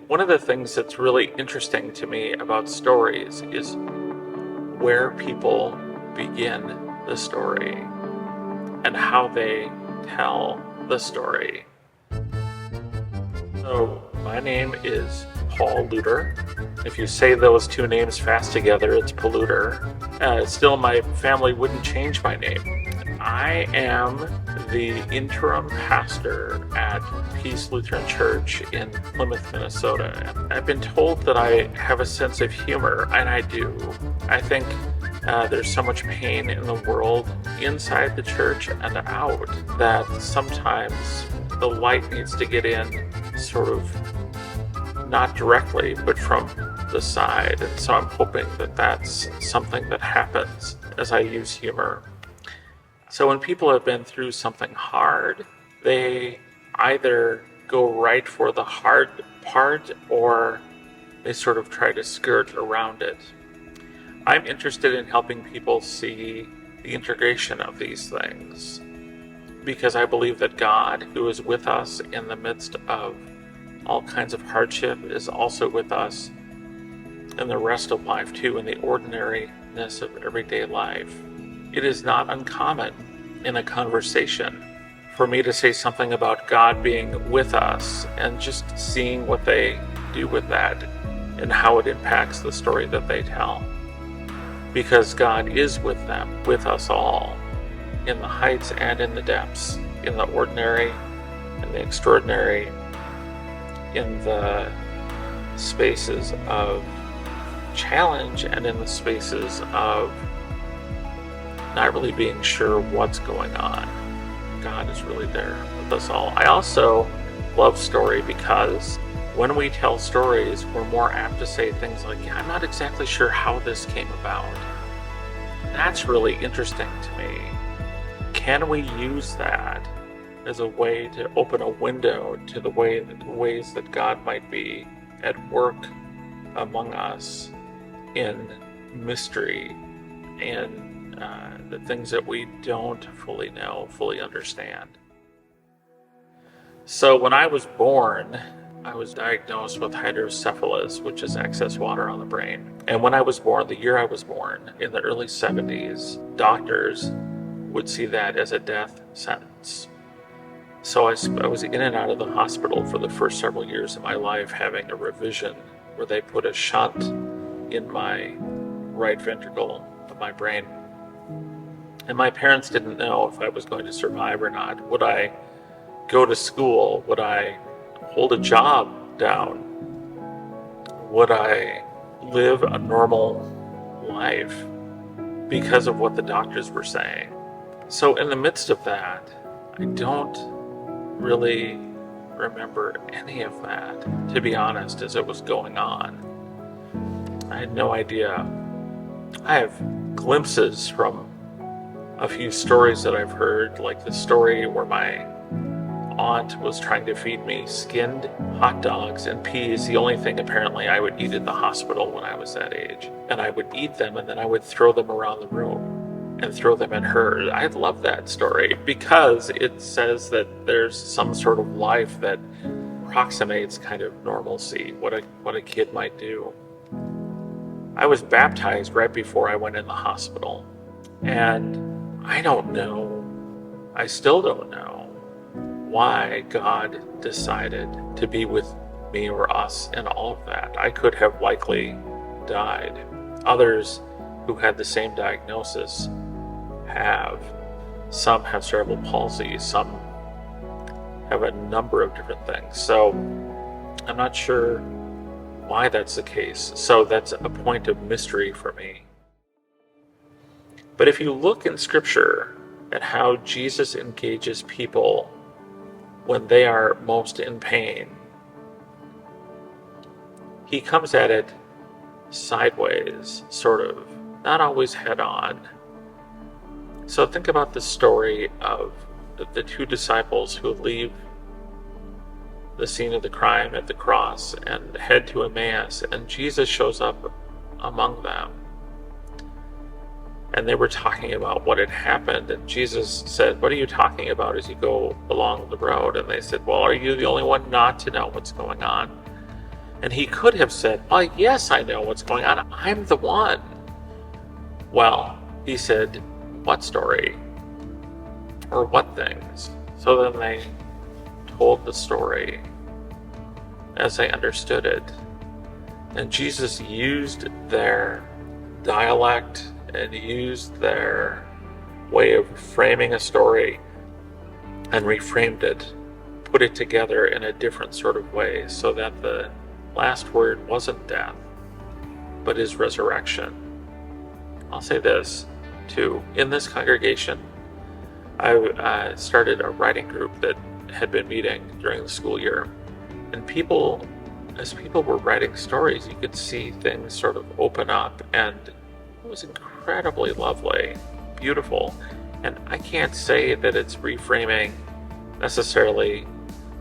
One of the things that's really interesting to me about stories is where people begin the story and how they tell the story. So, my name is Paul Lutter. If you say those two names fast together, it's Polluter. Still, my family wouldn't change my name. I am the interim pastor at Peace Lutheran Church in Plymouth, Minnesota. I've been told that I have a sense of humor, and I do. I think there's so much pain in the world inside the church and out that sometimes the light needs to get in sort of not directly, but from the side. And so I'm hoping that that's something that happens as I use humor. So when people have been through something hard, they either go right for the hard part or they sort of try to skirt around it. I'm interested in helping people see the integration of these things because I believe that God, who is with us in the midst of all kinds of hardship, is also with us in the rest of life too, in the ordinariness of everyday life. It is not uncommon in a conversation for me to say something about God being with us and just seeing what they do with that and how it impacts the story that they tell. Because God is with them, with us all, in the heights and in the depths, in the ordinary and the extraordinary, in the spaces of challenge and in the spaces of not really being sure what's going on. God is really there with us all. I also love story because when we tell stories, we're more apt to say things like, yeah, I'm not exactly sure how this came about. That's really interesting to me. Can we use that as a way to open a window to the ways that God might be at work among us in mystery and the things that we don't fully know, fully understand. So when I was born, I was diagnosed with hydrocephalus, which is excess water on the brain. And when I was born, the year I was born, in the early 70s, doctors would see that as a death sentence. So I was in and out of the hospital for the first several years of my life, having a revision where they put a shunt in my right ventricle of my brain. And my parents didn't know if I was going to survive or not. Would I go to school? Would I hold a job down? Would I live a normal life because of what the doctors were saying? So in the midst of that, I don't really remember any of that, to be honest, as it was going on. I had no idea. I have glimpses from a few stories that I've heard, like the story where my aunt was trying to feed me skinned hot dogs and peas, the only thing apparently I would eat at the hospital when I was that age. And I would eat them and then I would throw them around the room and throw them at her. I love that story because it says that there's some sort of life that approximates kind of normalcy, what a kid might do. I was baptized right before I went in the hospital, and I don't know, I still don't know why God decided to be with me or us in all of that. I could have likely died. Others who had the same diagnosis have. Some have cerebral palsy, some have a number of different things. So I'm not sure why that's the case. So that's a point of mystery for me. But if you look in Scripture at how Jesus engages people when they are most in pain, he comes at it sideways, sort of, not always head on. So think about the story of the two disciples who leave the scene of the crime at the cross and head to Emmaus, and Jesus shows up among them. And they were talking about what had happened, and Jesus said, "What are you talking about as you go along the road?" And they said, "Well, are you the only one not to know what's going on?" And he could have said, "Oh, yes, I know what's going on. I'm the one." Well, he said, "What story?" Or "What things?" So then they told the story as they understood it. And Jesus used their dialect and used their way of framing a story and reframed it, put it together in a different sort of way so that the last word wasn't death, but his resurrection. I'll say this, too. In this congregation, I started a writing group that had been meeting during the school year. And as people were writing stories, you could see things sort of open up, and it was incredibly lovely, beautiful. And I can't say that it's reframing necessarily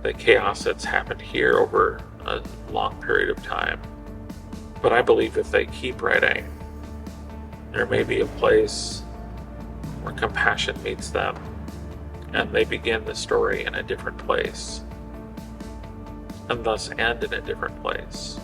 the chaos that's happened here over a long period of time. But I believe if they keep writing, there may be a place where compassion meets them, and they begin the story in a different place, and thus end in a different place.